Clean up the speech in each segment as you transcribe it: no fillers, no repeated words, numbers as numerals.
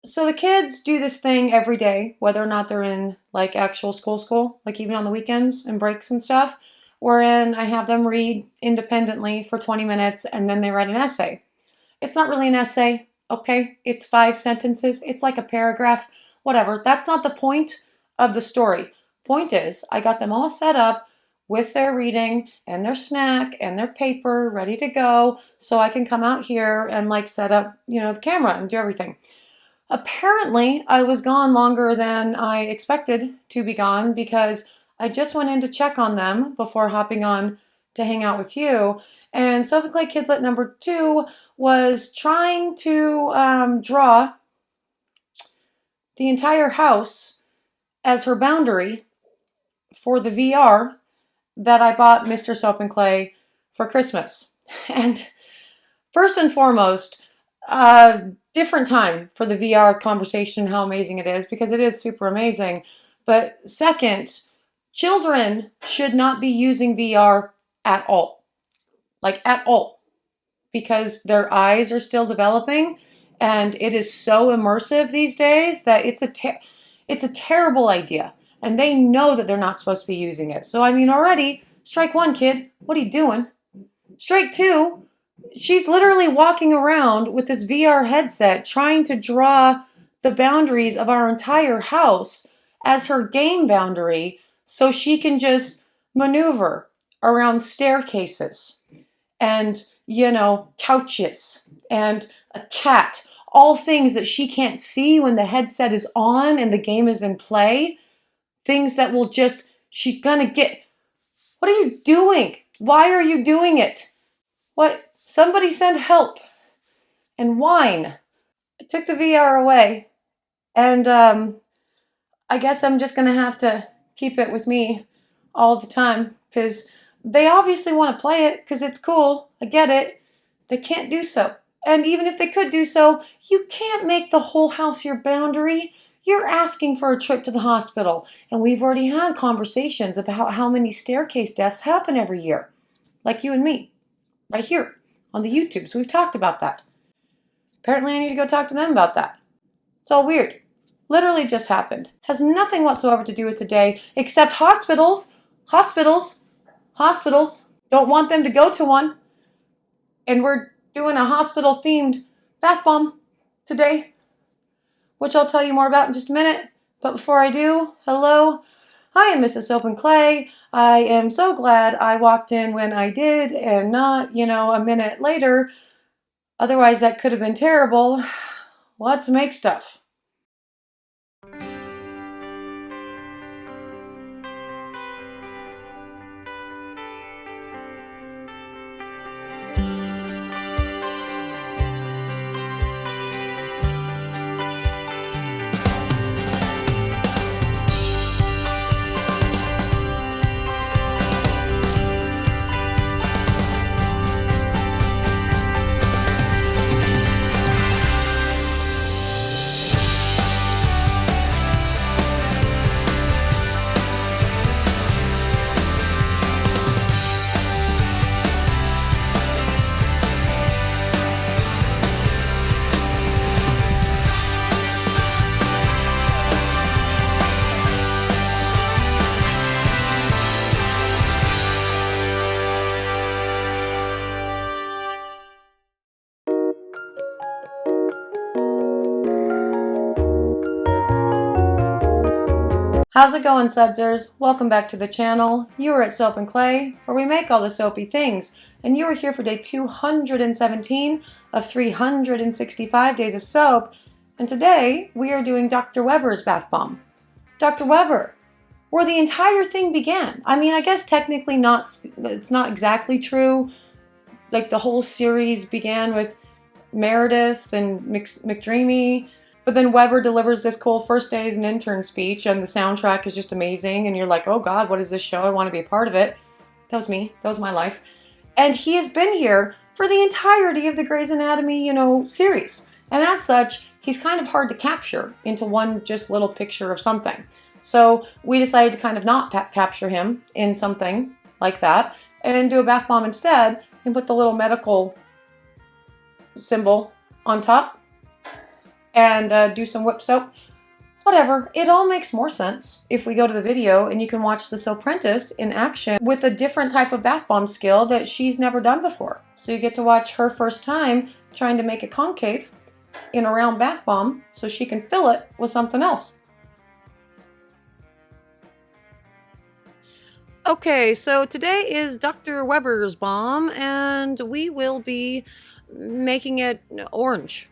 So the kids do this thing every day, whether or not they're in like actual school, like even on the weekends and breaks and stuff, wherein I have them read independently for 20 minutes and then they write an essay. It's not really an essay, okay? It's 5 sentences. It's like a paragraph, whatever. That's not the point of the story. Point is, I got them all set up with their reading and their snack and their paper ready to go so I can come out here and like set up, the camera and do everything. Apparently, I was gone longer than I expected to be gone because I just went in to check on them before hopping on to hang out with you. And Soap and Clay Kidlet number 2 was trying to draw the entire house as her boundary for the VR that I bought Mr. Soap and Clay for Christmas. And first and foremost, different time for the VR conversation, how amazing it is, because it is super amazing. But second, children should not be using VR at all. Like at all. Because their eyes are still developing and it is so immersive these days that it's a terrible idea. And they know that they're not supposed to be using it. So I mean already, strike one, kid, what are you doing? Strike two, she's literally walking around with this VR headset trying to draw the boundaries of our entire house as her game boundary so she can just maneuver around staircases and, couches and a cat. All things that she can't see when the headset is on and the game is in play. Things that will just, she's gonna get. What are you doing? Why are you doing it? What? Somebody send help and wine. I took the VR away, and I guess I'm just gonna have to keep it with me all the time because they obviously want to play it because it's cool. I get it. They can't do so. And even if they could do so, you can't make the whole house your boundary. You're asking for a trip to the hospital. And we've already had conversations about how many staircase deaths happen every year. Like you and me, right here on the YouTube. So we've talked about that. Apparently I need to go talk to them about that. It's all weird. Literally just happened. Has nothing whatsoever to do with today except hospitals don't want them to go to one. And we're doing a hospital themed bath bomb today, which I'll tell you more about in just a minute. But before I do, hello, I am Mrs. Soap and Clay. I am so glad I walked in when I did and not, a minute later. Otherwise, that could have been terrible. Let's make stuff. How's it going, Sudsers? Welcome back to the channel. You are at Soap and Clay, where we make all the soapy things. And you are here for day 217 of 365 days of soap. And today, we are doing Dr. Weber's bath bomb. Dr. Weber, where the entire thing began. I mean, I guess technically it's not exactly true. Like the whole series began with Meredith and McDreamy. But then Weber delivers this cool first day as an intern speech, and the soundtrack is just amazing, and you're like, oh God, what is this show? I want to be a part of it. That was me. That was my life. And he has been here for the entirety of the Grey's Anatomy, series. And as such, he's kind of hard to capture into one just little picture of something. So we decided to kind of not capture him in something like that, and do a bath bomb instead, and put the little medical symbol on top. and do some whip soap. Whatever, it all makes more sense if we go to the video and you can watch the Soapprentice in action with a different type of bath bomb skill that she's never done before. So you get to watch her first time trying to make a concave in a round bath bomb so she can fill it with something else. Okay, so today is Dr. Weber's bomb, and we will be making it orange.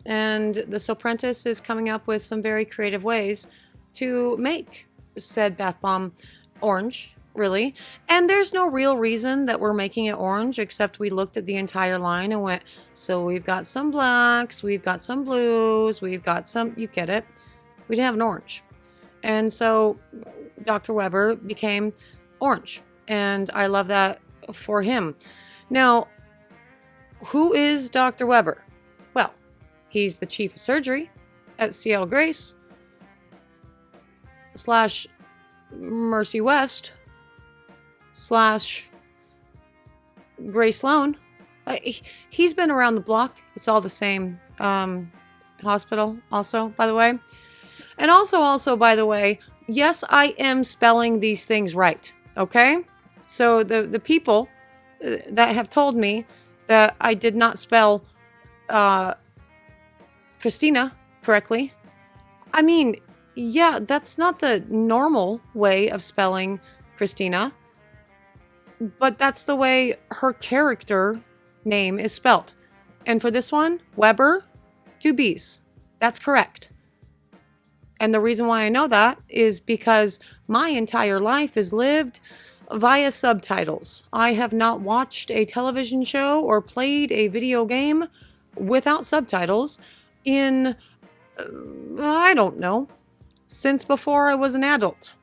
And the Soapprentice is coming up with some very creative ways to make said bath bomb orange, really. And there's no real reason that we're making it orange, except we looked at the entire line and went, so we've got some blacks, we've got some blues, we've got some, you get it. We didn't have an orange. And so Dr. Weber became orange. And I love that for him. Now, who is Dr. Weber? Well, he's the chief of surgery at Seattle Grace / Mercy West / Grace Sloan. He's been around the block. It's all the same hospital also, by the way. And also, by the way, yes, I am spelling these things right, okay? So the people that have told me that I did not spell Christina correctly. I mean, yeah, that's not the normal way of spelling Christina, but that's the way her character name is spelled. And for this one, Weber, 2 B's. That's correct. And the reason why I know that is because my entire life is lived via subtitles. I have not watched a television show or played a video game without subtitles in, I don't know, since before I was an adult.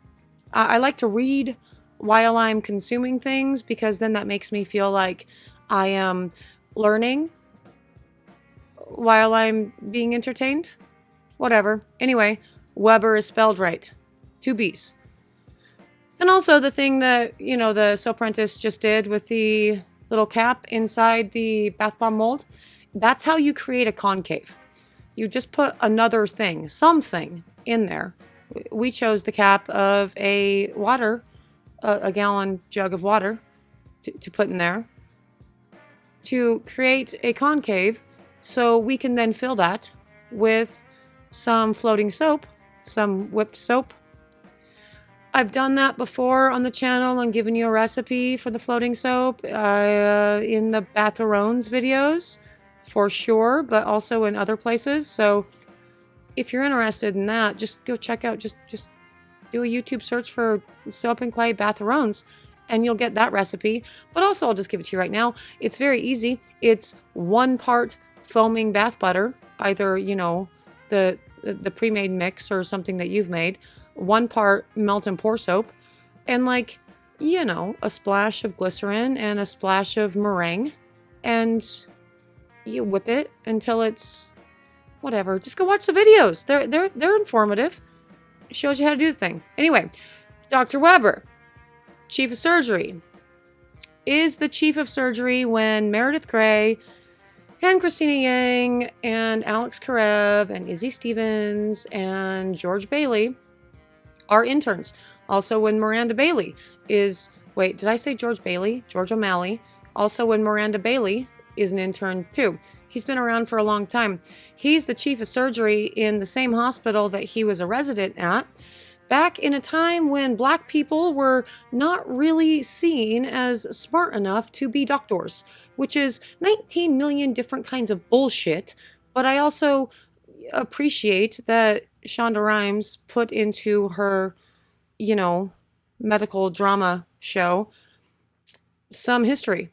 I like to read while I'm consuming things because then that makes me feel like I am learning while I'm being entertained. Whatever. Anyway, Weber is spelled right. 2 B's. And also the thing that, the Soapprentice just did with the little cap inside the bath bomb mold, that's how you create a concave. You just put another thing, something in there. We chose the cap of a gallon jug of water to put in there to create a concave so we can then fill that with some floating soap, some whipped soap. I've done that before on the channel and given you a recipe for the floating soap in the Batharones videos for sure, but also in other places. So if you're interested in that, just go check out, just do a YouTube search for soap and clay Batharones and you'll get that recipe. But also I'll just give it to you right now. It's very easy. It's 1 part foaming bath butter, either, the pre-made mix or something that you've made, 1 part melt and pour soap, and a splash of glycerin and a splash of meringue, and you whip it until it's whatever. Just go watch the videos. They're informative. It shows you how to do the thing. Anyway, Dr. Weber, chief of surgery, is the chief of surgery when Meredith Grey and Christina Yang and Alex Karev and Izzy Stevens and George Bailey are interns. Also when Miranda Bailey is, wait, did I say George Bailey? George O'Malley. Also when Miranda Bailey is an intern too. He's been around for a long time. He's the chief of surgery in the same hospital that he was a resident at, back in a time when Black people were not really seen as smart enough to be doctors, which is 19 million different kinds of bullshit. But I also appreciate that Shonda Rhimes put into her, medical drama show some history,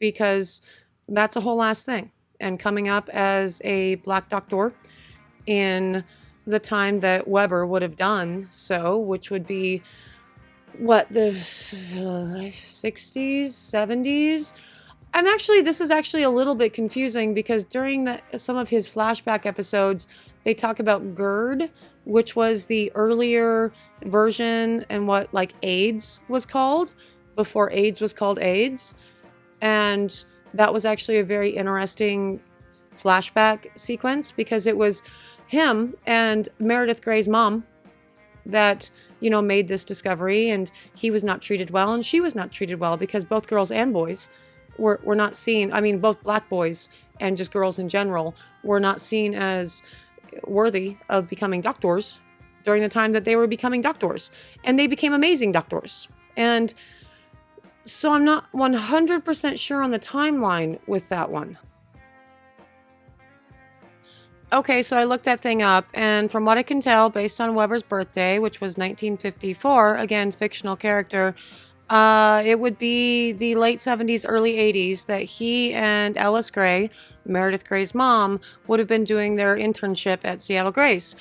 because that's a whole ass thing. And coming up as a Black doctor in the time that Weber would have done so, which would be, the 60s, 70s? This is actually a little bit confusing because during some of his flashback episodes, they talk about GERD, which was the earlier version and what AIDS was called before AIDS was called AIDS. And that was actually a very interesting flashback sequence, because it was him and Meredith Grey's mom that, made this discovery, and he was not treated well and she was not treated well, because both girls and boys were not seen. I mean, both black boys and just girls in general were not seen as worthy of becoming doctors during the time that they were becoming doctors, and they became amazing doctors. And so I'm not 100% sure on the timeline with that one. Okay, so I looked that thing up, and from what I can tell, based on Weber's birthday, which was 1954, again, fictional character, it would be the late 70s, early 80s that he and Alice Grey, Meredith Grey's mom, would have been doing their internship at Seattle Grace.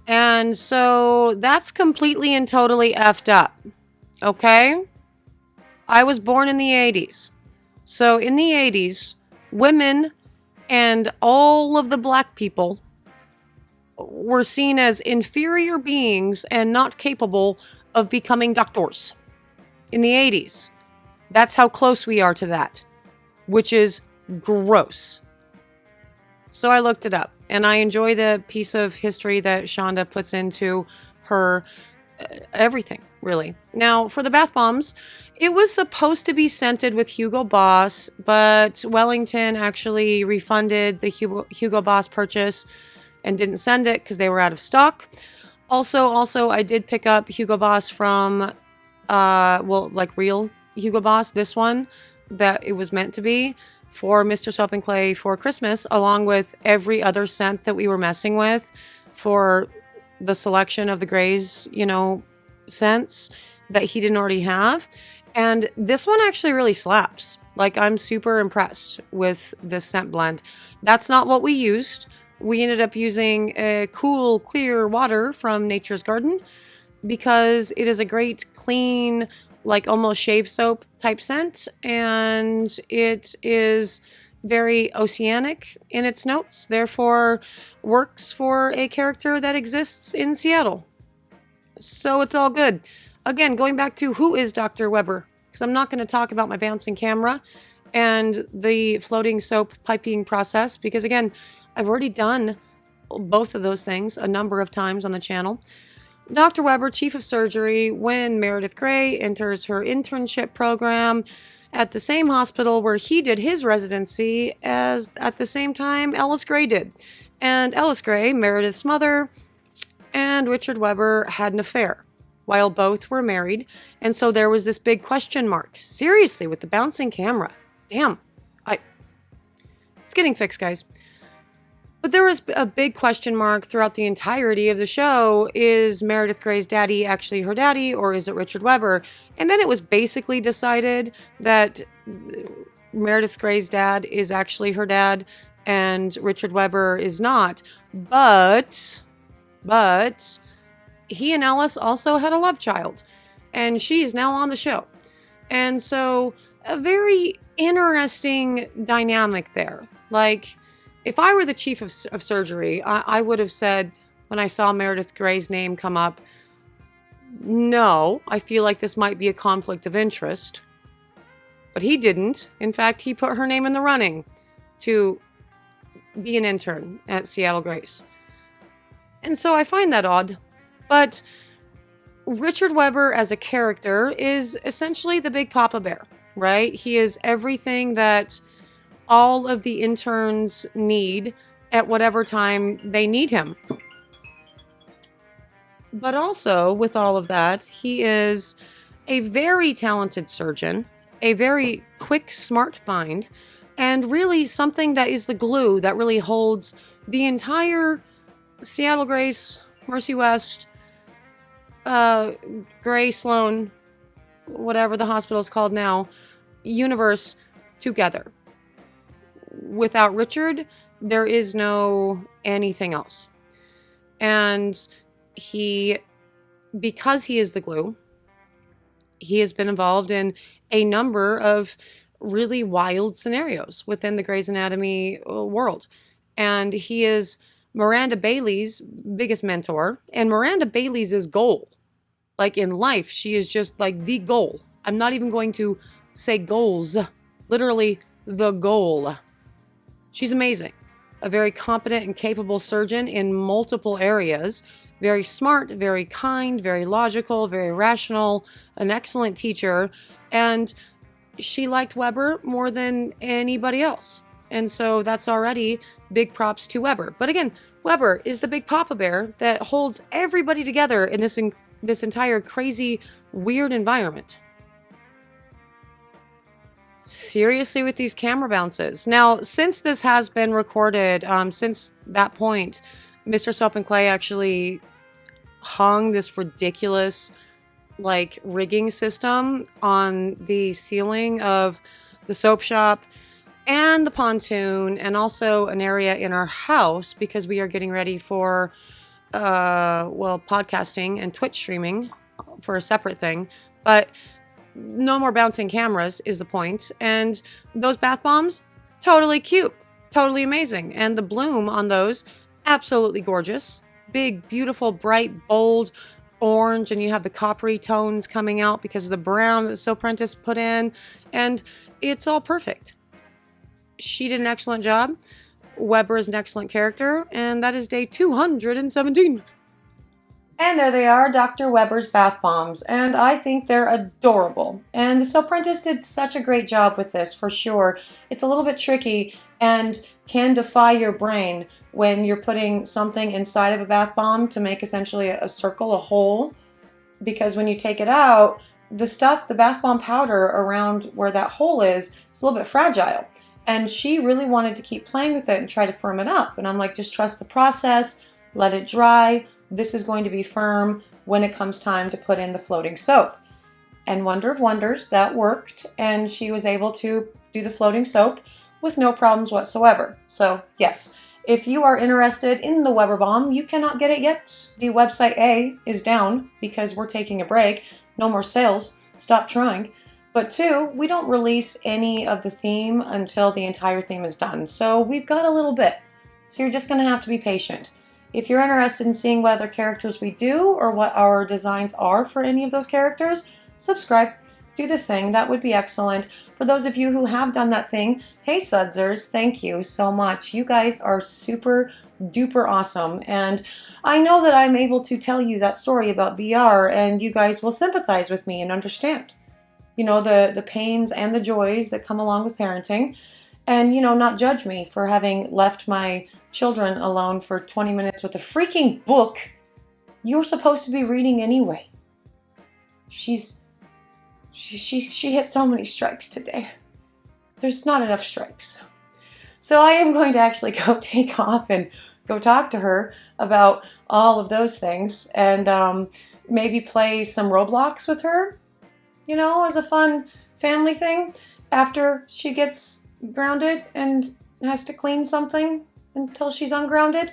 And so that's completely and totally effed up. Okay? I was born in the 80s. So in the 80s, women and all of the black people were seen as inferior beings and not capable of becoming doctors. In the 80s. That's how close we are to that, which is gross. So I looked it up, and I enjoy the piece of history that Shonda puts into her everything, really. Now, for the bath bombs, it was supposed to be scented with Hugo Boss, but Wellington actually refunded the Hugo Boss purchase and didn't send it because they were out of stock. Also, I did pick up Hugo Boss from, real Hugo Boss, this one that it was meant to be, for Mr. Soap and Clay for Christmas, along with every other scent that we were messing with for the selection of the Greys, scents that he didn't already have. And this one actually really slaps. Like, I'm super impressed with this scent blend. That's not what we used. We ended up using a cool, clear water from Nature's Garden because it is a great, clean, like almost shave soap type scent. And it is very oceanic in its notes, therefore works for a character that exists in Seattle. So it's all good. Again, going back to who is Dr. Weber, because I'm not going to talk about my bouncing camera and the floating soap piping process, because again, I've already done both of those things a number of times on the channel. Dr. Weber, chief of surgery, when Meredith Grey enters her internship program at the same hospital where he did his residency as at the same time Alice Grey did. And Alice Grey, Meredith's mother, and Richard Weber had an affair while both were married. And so there was this big question mark. Seriously, with the bouncing camera. Damn. It's getting fixed, guys. But there was a big question mark throughout the entirety of the show. Is Meredith Grey's daddy actually her daddy, or is it Richard Weber? And then it was basically decided that Meredith Grey's dad is actually her dad and Richard Weber is not. But he and Alice also had a love child, and she is now on the show. And so a very interesting dynamic there. Like, if I were the chief of surgery, I would have said, when I saw Meredith Grey's name come up, no, I feel like this might be a conflict of interest. But he didn't. In fact, he put her name in the running to be an intern at Seattle Grace. And so I find that odd. But Richard Weber as a character is essentially the big Papa Bear, right? He is everything that all of the interns need at whatever time they need him. But also, with all of that, he is a very talented surgeon, a very quick, smart mind, and really something that is the glue that really holds the entire Seattle Grace, Mercy West, Gray Sloan, whatever the hospital is called now, universe together. Without Richard, there is no anything else. And because he is the glue, he has been involved in a number of really wild scenarios within the Grey's Anatomy world. And he is Miranda Bailey's biggest mentor, and Miranda Bailey's goal. Like, in life, she is just like the goal. I'm not even going to say goals. Literally the goal. She's amazing. a very competent and capable surgeon in multiple areas, very smart, very kind, very logical, very rational, an excellent teacher, and she liked Weber more than anybody else. And so that's already big props to Weber. But again, Weber is the big papa bear that holds everybody together in this entire crazy, weird environment. Seriously with these camera bounces. Now, since this has been recorded, since that point, Mr. Soap and Clay actually hung this ridiculous like rigging system on the ceiling of the soap shop and the pontoon, and also an area in our house because we are getting ready for podcasting and Twitch streaming for a separate thing. But no more bouncing cameras is the point. And those bath bombs, totally cute, totally amazing. And the bloom on those, absolutely gorgeous. Big, beautiful, bright, bold orange, and you have the coppery tones coming out because of the brown that Soap Prentice put in, and it's all perfect. She did an excellent job. Weber is an excellent character, and that is day 217. And there they are, Dr. Weber's bath bombs, and I think they're adorable. And the Soap Prentice did such a great job with this, for sure. It's a little bit tricky and can defy your brain when you're putting something inside of a bath bomb to make essentially a circle, a hole, because when you take it out, the bath bomb powder around where that hole is a little bit fragile. And she really wanted to keep playing with it and try to firm it up. And I'm like, just trust the process, let it dry. This is going to be firm when it comes time to put in the floating soap. And wonder of wonders, that worked, and she was able to do the floating soap with no problems whatsoever. So yes, if you are interested in the Weber bomb, you cannot get it yet. The website A is down because we're taking a break. No more sales. Stop trying. But 2, we don't release any of the theme until the entire theme is done. So we've got a little bit. So you're just going to have to be patient. If you're interested in seeing what other characters we do or what our designs are for any of those characters, subscribe, do the thing. That would be excellent. For those of you who have done that thing, hey Sudsers, thank you so much. You guys are super duper awesome. And I know that I'm able to tell you that story about VR and you guys will sympathize with me and understand, you know, the pains and the joys that come along with parenting, and, you know, not judge me for having left my children alone for 20 minutes with a freaking book you're supposed to be reading anyway. She hit so many strikes today. There's not enough strikes. So I am going to actually go take off and go talk to her about all of those things, and maybe play some Roblox with her, you know, as a fun family thing after she gets grounded and has to clean something until she's ungrounded.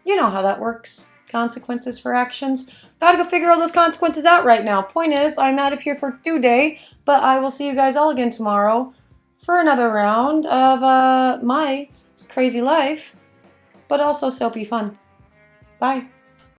You know how that works. Consequences for actions. Gotta go figure all those consequences out right now. Point is, I'm out of here for today, but I will see you guys all again tomorrow for another round of my crazy life, but also soapy fun. Bye.